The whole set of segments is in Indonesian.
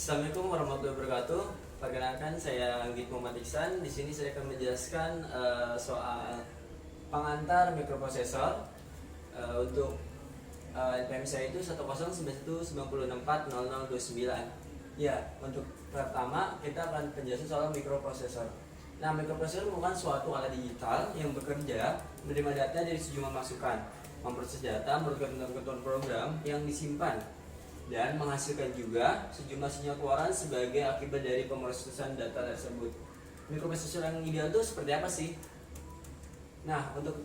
Assalamualaikum warahmatullahi wabarakatuh. Perkenalkan, saya Anggit Muhammad Iksan. Di sini saya akan menjelaskan soal pengantar mikroprosesor untuk NPM saya itu 10919640029. Ya, untuk pertama kita akan penjelasan soal mikroprosesor. Nah, mikroprosesor merupakan suatu alat digital yang bekerja menerima data dari sejumlah masukan, memproses data menurut ketentuan program yang disimpan, dan menghasilkan juga sejumlah sinyal keluaran sebagai akibat dari pemrosesan data tersebut. Mikroprosesor yang ideal itu seperti apa sih? Nah, untuk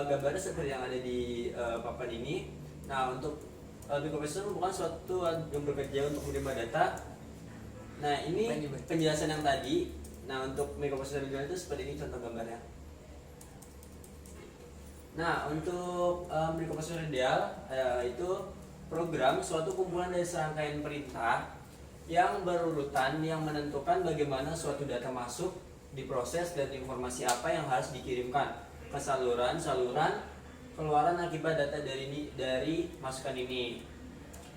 gambarnya seperti yang ada di papan ini. Nah, untuk mikroprosesor merupakan suatu yang bekerja untuk menerima data. Nah, ini penjelasan yang tadi. Nah, untuk mikroprosesor ideal itu seperti ini contoh gambarnya. Nah, untuk mikroprosesor ideal itu program suatu kumpulan dari serangkaian perintah yang berurutan yang menentukan bagaimana suatu data masuk, diproses, dan informasi apa yang harus dikirimkan ke saluran keluaran akibat data dari masukan ini.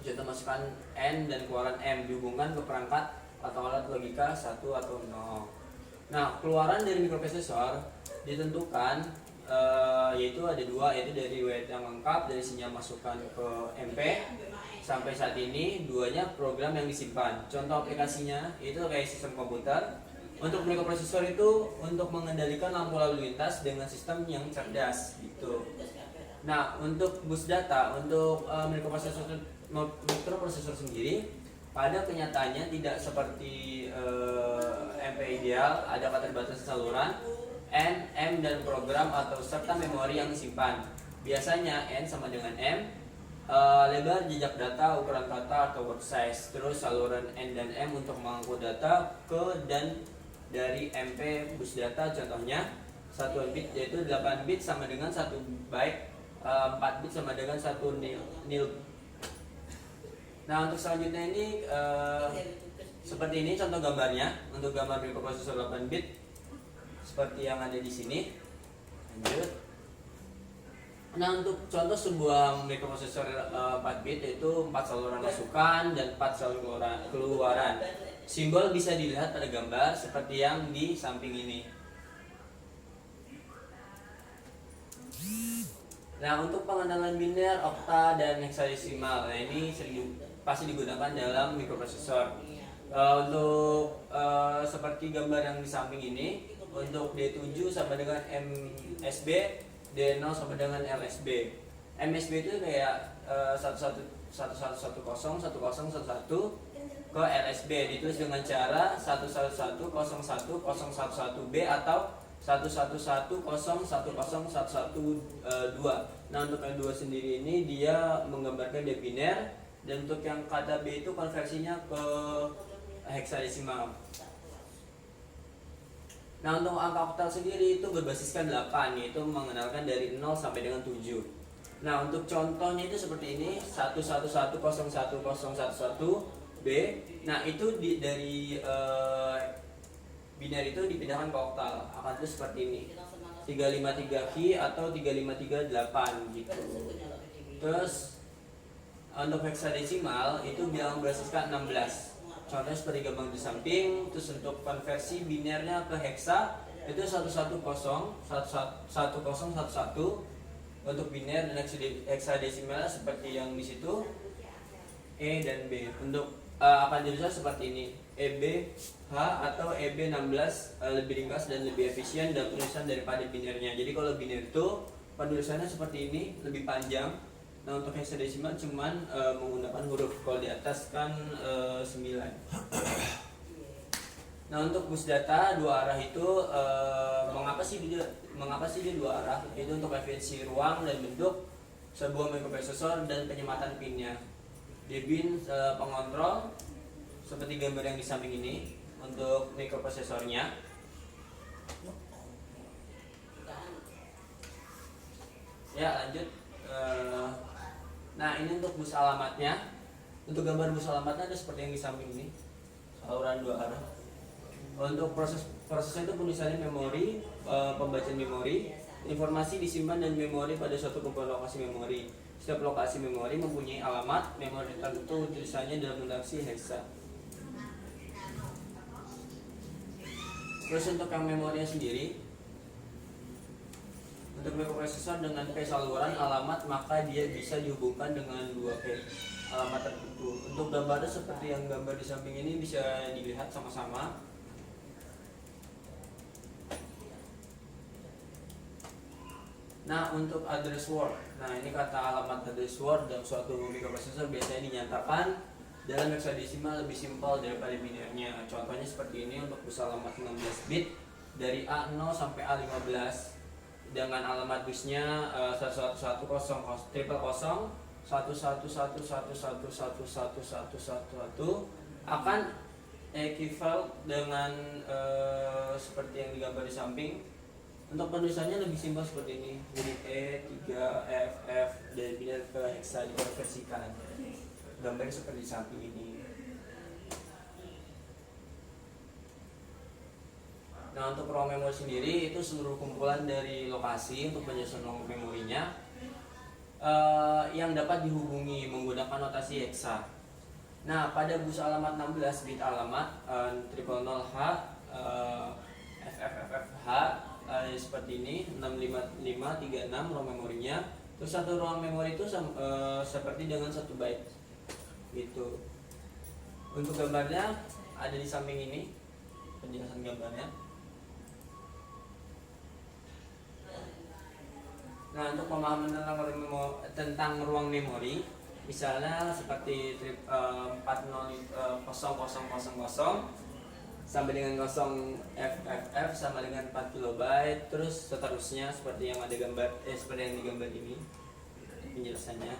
Contoh masukan N dan keluaran M dihubungkan ke perangkat atau alat logika 1 atau 0. Nah, keluaran dari mikroprosesor ditentukan yaitu ada dua, yaitu dari WLT yang lengkap dari sinyal masukan ke MP. Sampai saat ini duanya program yang disimpan. Contoh aplikasinya itu kayak sistem komputer. Untuk mikroprosesor itu untuk mengendalikan lampu lalu lintas dengan sistem yang cerdas gitu. Nah, untuk bus data untuk mikroprosesor sendiri pada kenyataannya tidak seperti MP ideal, ada keterbatasan saluran N, M, dan program atau serta memori yang disimpan. Biasanya N sama dengan M, lebar jejak data, ukuran kata atau word size. Terus saluran N dan M untuk mengangkut data ke dan dari MP bus data. Contohnya satuan bit yaitu 8 bit sama dengan 1 byte, 4 bit sama dengan 1 nil. Nah, untuk selanjutnya ini seperti ini contoh gambarnya. Untuk gambar mikroprosesor 8 bit seperti yang ada di sini. Lanjut. Nah, untuk contoh sebuah mikroprosesor 4 bit yaitu 4 saluran masukan dan 4 saluran keluaran. Simbol bisa dilihat pada gambar seperti yang di samping ini. Nah, untuk pengenalan biner, okta, dan heksadesimal, nah ini pasti digunakan dalam mikroprosesor. Untuk seperti gambar yang di samping ini, untuk D7 sama dengan MSB, D0 sama dengan LSB. MSB itu kayak 11101011 ke LSB ditulis dengan cara 11101011B atau 1110101112. Nah, untuk yang dua sendiri ini dia menggambarkan dia biner, dan untuk yang kata B itu konversinya ke heksadesimal. Nah, untuk angka oktal sendiri itu berbasiskan 8, yaitu mengenalkan dari 0 sampai dengan 7. Nah, untuk contohnya itu seperti ini, 11101011B. Nah, itu dari biner itu dipindahkan ke oktal, akan itu seperti ini, 353Q atau 3538 gitu. Terus untuk heksadesimal itu bilangan berbasiskan 16. Contohnya seperti gambar di samping. Terus untuk konversi binernya ke heksa itu 1101111. Untuk biner dan heksadesimal seperti yang di situ E dan B. Untuk akan ditulis seperti ini, EBH atau EB16 lebih ringkas dan lebih efisien dalam penulisan daripada binernya. Jadi kalau biner itu penulisannya seperti ini, lebih panjang. Nah, untuk heksadesimal cuman menggunakan huruf, kalau di atas kan 9. Nah, untuk bus data dua arah itu mengapa sih dia dua arah? Itu untuk efisiensi ruang dan bentuk sebuah mikroprosesor dan penyematan pinnya. Di bin pengontrol seperti gambar yang di samping ini untuk mikroprosesornya. Ya, lanjut. Nah, ini untuk bus alamatnya. Untuk gambar bus alamatnya ada seperti yang di samping ini, saluran dua arah. Untuk prosesnya itu penulisannya memori, pembacaan memori, informasi disimpan dan memori pada suatu kumpulan lokasi memori. Setiap lokasi memori mempunyai alamat memori tertentu, tulisannya dalam notaksi heksa. Terus untuk yang memorinya sendiri, untuk mikroprosesor dengan key saluran alamat, maka dia bisa dihubungkan dengan dua key alamat tertentu. Untuk gambarnya seperti yang gambar di samping ini bisa dilihat sama-sama. Nah, untuk address word, nah ini kata alamat address word dalam suatu mikroprosesor biasanya dinyatakan dalam heksadesimal lebih simpel daripada binarnya. Contohnya seperti ini untuk bus alamat 16 bit dari A0 sampai A15 dengan alamat busnya 11100111111111111 akan equivalent dengan seperti yang digambar di samping. Untuk penulisannya lebih simpel seperti ini, jadi E3 FF dan binar ke hexa dikonversikan. Gambarnya seperti di samping ini. Nah, untuk ruang memori sendiri itu seluruh kumpulan dari lokasi untuk penyusunan ruang memorinya yang dapat dihubungi menggunakan notasi hexa. Nah, pada bus alamat 16 bit alamat 000H FFFH seperti ini 65536 ruang memorinya. Terus satu ruang memori itu seperti dengan 1 byte gitu. Untuk gambarnya ada di samping ini penjelasan gambarnya. Nah, untuk pemahaman tentang ruang memori, misalnya seperti 400000 sampai dengan 0 FFF sama dengan 4 KB, terus seterusnya seperti yang ada gambar seperti yang digambar ini penjelasannya.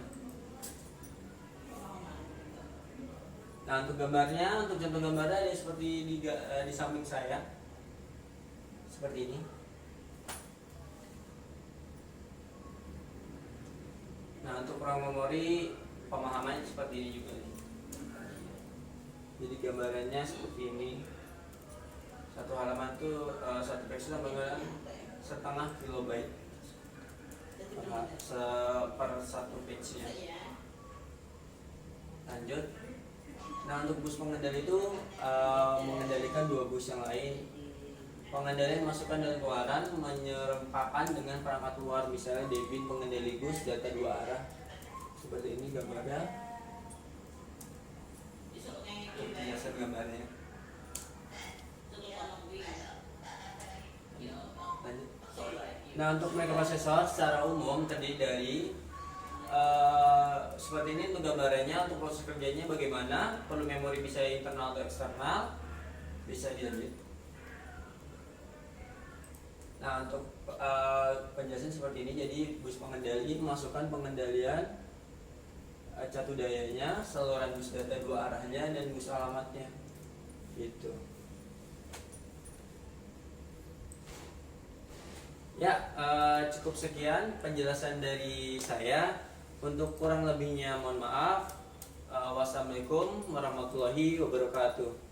Nah, untuk gambarnya, untuk contoh gambarnya ada seperti di samping saya seperti ini. Nah, untuk ruang memori pemahamannya seperti ini juga nih. Jadi gambarannya seperti ini. Satu halaman itu satu pixel sama dengan 0,5 kilobyte per satu page-nya. Lanjut. Nah, untuk bus pengendali itu mengendalikan dua bus yang lain. Pengendalian masukkan dan keluaran menyerupakan dengan perangkat luar, misalnya Debian pengendali bus data dua arah. Seperti ini gambarnya. Biasa gambarnya. Nah, untuk mikroprosesor secara umum terdiri dari seperti ini untuk gambarannya. Untuk proses kerjanya bagaimana, perlu memori bisa internal atau eksternal, bisa dilanjut. Nah, untuk penjelasan seperti ini, jadi bus pengendali memasukkan pengendalian catu dayanya, saluran bus data dua arahnya, dan bus alamatnya gitu. Ya, cukup sekian penjelasan dari saya. Untuk kurang lebihnya mohon maaf. Wassalamualaikum warahmatullahi wabarakatuh.